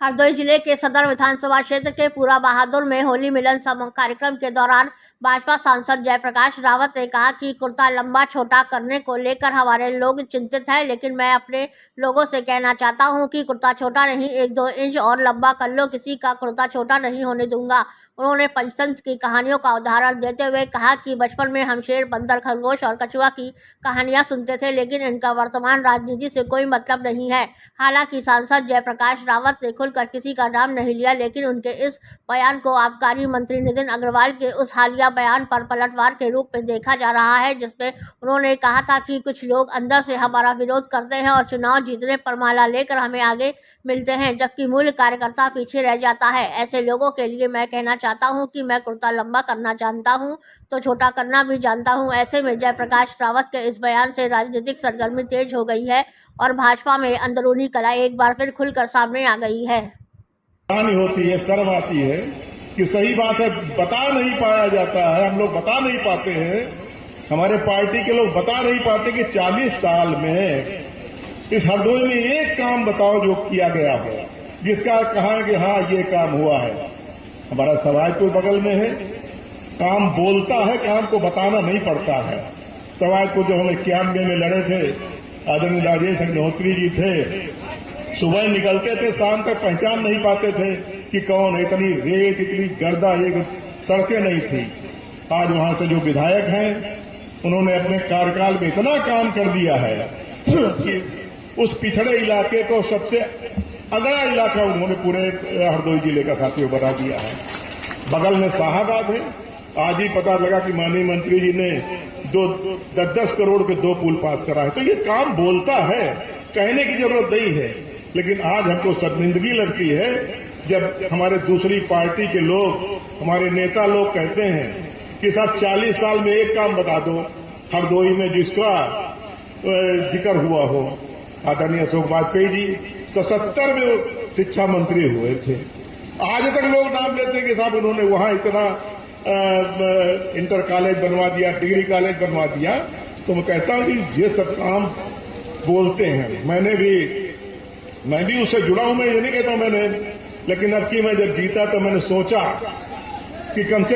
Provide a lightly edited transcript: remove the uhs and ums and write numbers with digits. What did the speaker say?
हरदोई जिले के सदर विधानसभा क्षेत्र के पूरा बहादुर में होली मिलन कार्यक्रम के दौरान भाजपा सांसद जयप्रकाश रावत ने कहा कि कुर्ता लंबा छोटा करने को लेकर हमारे लोग चिंतित हैं, लेकिन मैं अपने लोगों से कहना चाहता हूं कि कुर्ता छोटा नहीं 1-2 इंच और लंबा कर लो, किसी का कुर्ता छोटा नहीं होने दूंगा। उन्होंने पंचतंत्र की कहानियों का उदाहरण देते हुए कहा कि बचपन में हम शेर, बंदर, खरगोश और कछुआ की कहानियां सुनते थे, लेकिन इनका वर्तमान राजनीति से कोई मतलब नहीं है। हालांकि सांसद जयप्रकाश रावत ने खुलकर किसी का नाम नहीं लिया, लेकिन उनके इस बयान को आबकारी मंत्री नितिन अग्रवाल के उस हालिया बयान पर पलटवार के रूप में देखा जा रहा है, जिसमें उन्होंने कहा था कि कुछ लोग अंदर से हमारा विरोध करते हैं और चुनाव जीतने पर माला लेकर हमें आगे मिलते हैं, जबकि मूल कार्यकर्ता पीछे रह जाता है। ऐसे लोगों के लिए मैं कहना चाहता हूं कि मैं कुर्ता लंबा करना जानता हूं तो छोटा करना भी जानता हूं। ऐसे में जयप्रकाश रावत के इस बयान से राजनीतिक सरगर्मी तेज हो गई है और भाजपा में अंदरूनी कलह एक बार फिर खुलकर सामने आ गई है। होती है, शर्म आती है कि सही बात है, बता नहीं पाया जाता है, हम लोग बता नहीं पाते हैं, हमारे पार्टी के लोग बता नहीं पाते कि 40 साल में इस हरदोई में एक काम बताओ जो किया गया हो, जिसका कहा है कि हाँ ये काम हुआ है। हमारा सवाईपुर बगल में है, काम बोलता है, काम को बताना नहीं पड़ता है। सवाईपुर जब हम 91 में लड़े थे, आदरणीय राजेश अग्निहोत्री जी थे, सुबह निकलते थे, शाम तक पहचान नहीं पाते थे कि कौन है। इतनी रेत, इतनी गर्दा, एक सड़कें नहीं थी। आज वहां से जो विधायक हैं, उन्होंने अपने कार्यकाल में इतना काम कर दिया है कि उस पिछड़े इलाके को सबसे अगला इलाका उन्होंने पूरे हरदोई जिले का साथियों बना दिया है। बगल में शाहाबाद है, आज ही पता लगा कि माननीय मंत्री जी ने 10-10 करोड़ के 2 पुल पास करा है। तो ये काम बोलता है, कहने की जरूरत नहीं है। लेकिन आज हमको शर्मिंदगी लगती है जब हमारे दूसरी पार्टी के लोग, हमारे नेता लोग कहते हैं कि साहब 40 साल में एक काम बता दो हरदोई में जिसका जिक्र हुआ हो। आदरणीय अशोक वाजपेयी जी 77 में शिक्षा मंत्री हुए थे, आज तक लोग नाम लेते हैं कि साहब उन्होंने वहां इतना इंटर कॉलेज बनवा दिया, डिग्री कॉलेज बनवा दिया। तो मैं कहता हूं कि ये सब काम बोलते हैं। मैं भी उससे जुड़ा हूं, मैं ये नहीं कहता हूं मैंने, लेकिन अब की मैं जब जीता तो मैंने सोचा कि कम से